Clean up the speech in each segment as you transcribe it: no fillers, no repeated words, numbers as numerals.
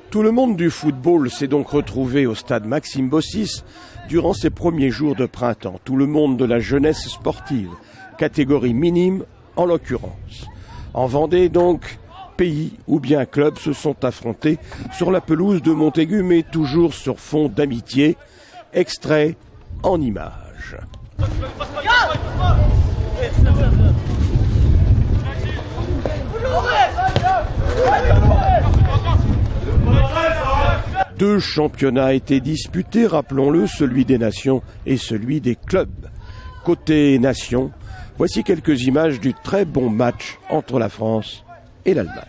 Tout le monde du football s'est donc retrouvé au stade Maxime Bossis durant ces premiers jours de printemps. Tout le monde de la jeunesse sportive, catégorie minime en l'occurrence. En Vendée donc, pays ou bien clubs se sont affrontés sur la pelouse de Montaigu, mais toujours sur fond d'amitié. Extrait en images. Deux championnats étaient disputés, rappelons-le, celui des nations et celui des clubs. Côté nations, voici quelques images du très bon match entre la France et l'Allemagne.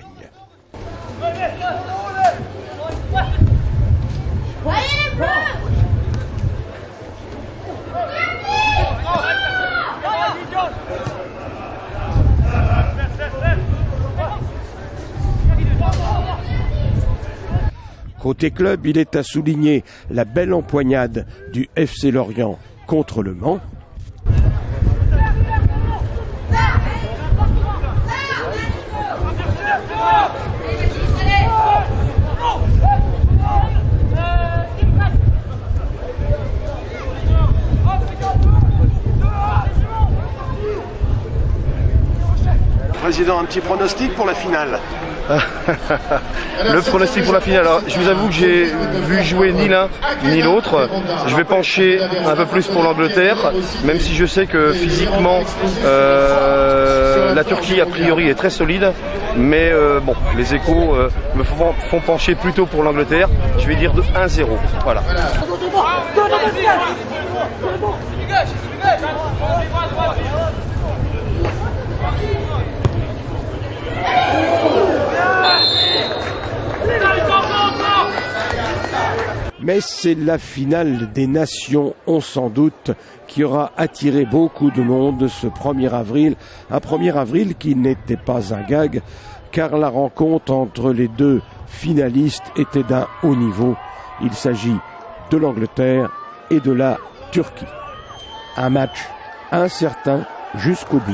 Côté club, il est à souligner la belle empoignade du FC Lorient contre le Mans. Président, un petit pronostic pour la finale. Le pronostic pour la finale, alors je vous avoue que j'ai vu jouer ni l'un ni l'autre. Je vais pencher un peu plus pour l'Angleterre, même si je sais que physiquement la Turquie a priori est très solide, mais bon, les échos me font pencher plutôt pour l'Angleterre. Je vais dire de 1-0, voilà. Mais c'est la finale des nations, on s'en doute, qui aura attiré beaucoup de monde ce 1er avril. Un 1er avril qui n'était pas un gag, car la rencontre entre les deux finalistes était d'un haut niveau. Il s'agit de l'Angleterre et de la Turquie. Un match incertain jusqu'au bout.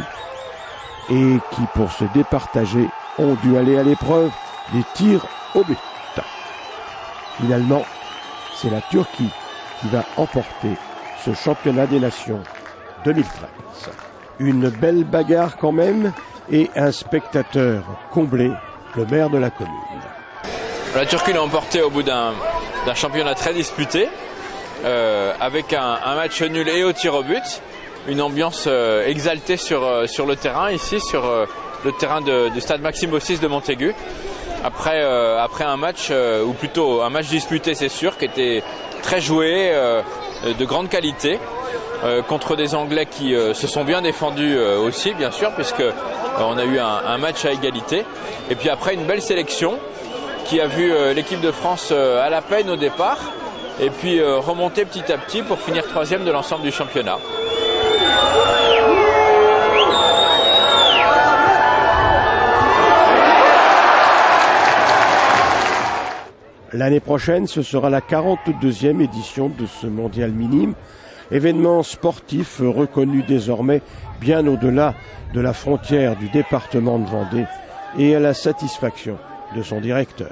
Et qui, pour se départager, ont dû aller à l'épreuve des tirs au but. Finalement, c'est la Turquie qui va emporter ce championnat des nations 2013. Une belle bagarre quand même et un spectateur comblé, le maire de la commune. La Turquie l'a emporté au bout d'un championnat très disputé, avec un match nul et au tir au but. Une ambiance exaltée sur le terrain, ici sur le terrain du stade Maxime Bossis de Montaigu. Après un match, ou plutôt un match disputé, c'est sûr, qui était très joué, de grande qualité, contre des Anglais qui se sont bien défendus aussi, bien sûr, puisque on a eu un match à égalité. Et puis après, une belle sélection qui a vu l'équipe de France à la peine au départ, et puis remonter petit à petit pour finir 3e de l'ensemble du championnat. L'année prochaine, ce sera la 42e édition de ce mondial minime, événement sportif reconnu désormais bien au-delà de la frontière du département de Vendée et à la satisfaction de son directeur.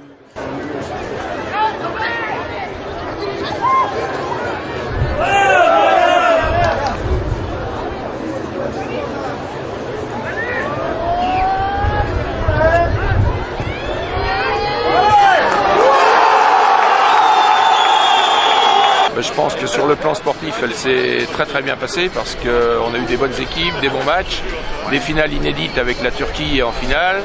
Je pense que sur le plan sportif, elle s'est très bien passée parce qu'on a eu des bonnes équipes, des bons matchs, des finales inédites avec la Turquie en finale,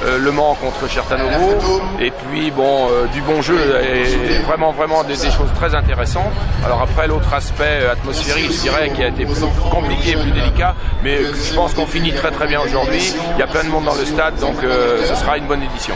Le Mans contre Chertanovo, et puis bon, du bon jeu et vraiment des choses très intéressantes. Alors après, l'autre aspect atmosphérique, je dirais, qui a été plus compliqué et plus délicat, mais je pense qu'on finit très bien aujourd'hui. Il y a plein de monde dans le stade, donc ce sera une bonne édition.